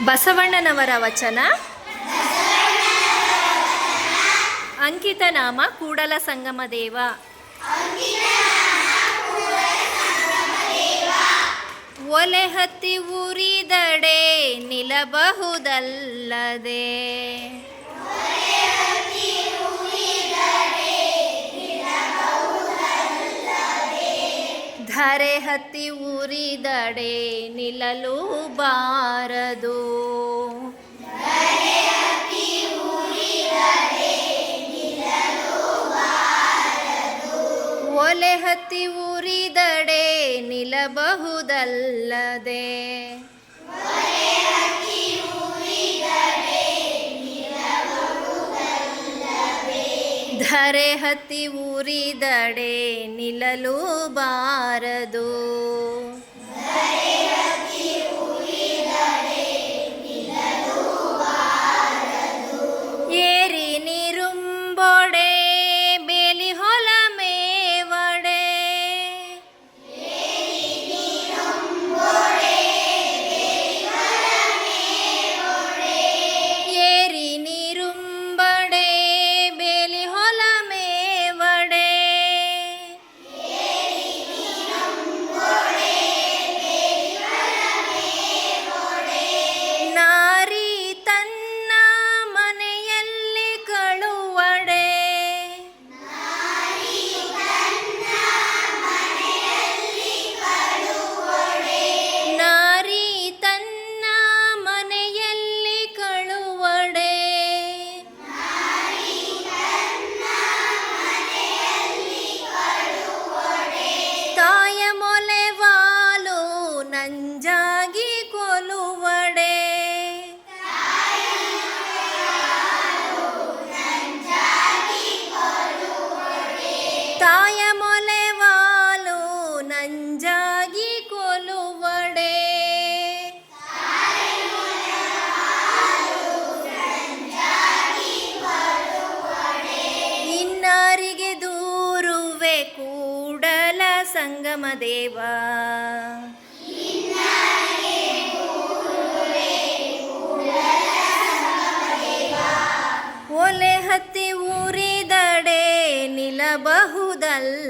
ಬಸವಣ್ಣನವರ ವಚನ. ಅಂಕಿತ ನಾಮ ಕೂಡಲ ಸಂಗಮ ದೇವ. ಒಲೆ ಹತ್ತಿ ಉರಿದಡೆ ನಿಲ್ಲಬಹುದಲ್ಲದೆ, ಧರೆ ಹತ್ತಿ ಉರಿದಡೆ ನಿಲ್ಲಲು ಬಾರದು. ಒಲೆ ಹತ್ತಿ ಉರಿದಡೆ ನಿಲ್ಲಬಹುದಲ್ಲದೆ, ಧರೆ ಹತ್ತಿ ಉರಿದಡೆ ನಿಲ್ಲಲು ಬಾರದು. ಏರಿ ನೀರುಂಬೊಡೆ ಬೇಲಿ ಹೊಲ ಮೇವಡೆ, ಏರಿ ನೀರುಂಬಡೆ ಬೇಲಿ ಹೊಲ ಮೇವಡೆ, ನಾರಿ ತನ್ನ ಮನೆಯಲ್ಲಿ ಕಳುವಡೆ, ನಾರಿ ತನ್ನ ಮನೆಯಲ್ಲಿ ಕಳುವಡೆ, ತಾಯ ಮೊಲೆವಾಲು ನಂಜಾಗಿ ಕೊಲುವಡೆ, ತಾಯ ಮೊಲೆವಾಲು ನಂಜಾಗಿ ಕೊಲುವಡೆ, ಇನ್ನಾರಿಗೆ ದೂರುವೆ ಕೂಡಲ ಸಂಗಮ ದೇವ. ಒಲೆ ಹತ್ತಿ ಉರಿದಡೆ ನಿಲ್ಲಬಹುದಲ್ಲದೆ,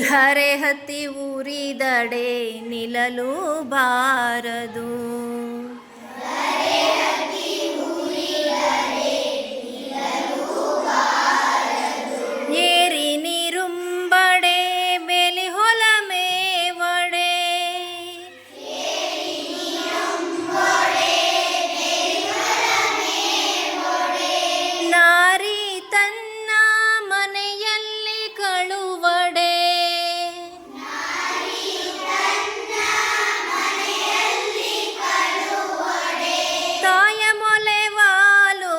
ಧರೆ ಹತ್ತಿ ಉರಿದಡೆ ನಿಲ್ಲಲು ಬಾರದು. ಏರಿ ನೀರುಂಬಡೆ ಬೇಲಿ ಹೊಲ ಮೇವಡೆ, ನಾರಿ ತನ್ನ ಮನೆಯಲ್ಲಿ ಕಳುವಡೆ, ತಾಯ ಮೊಲೆವಾಲು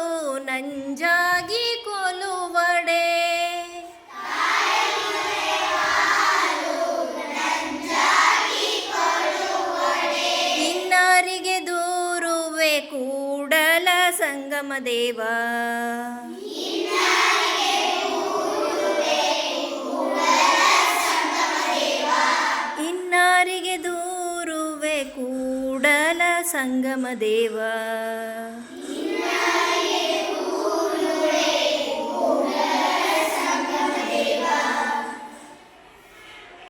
ನಂಜಾಗಿ ಕೊಲುವಡೆ, ಇನ್ನಾರಿಗೆ ದೂರುವೆ ಕೂಡಲ ಸಂಗಮ ದೇವ. ಇನ್ನಾರಿಗೆ ದೂರುವೆ ಕೂಡಲ ಸಂಗಮ ದೇವ.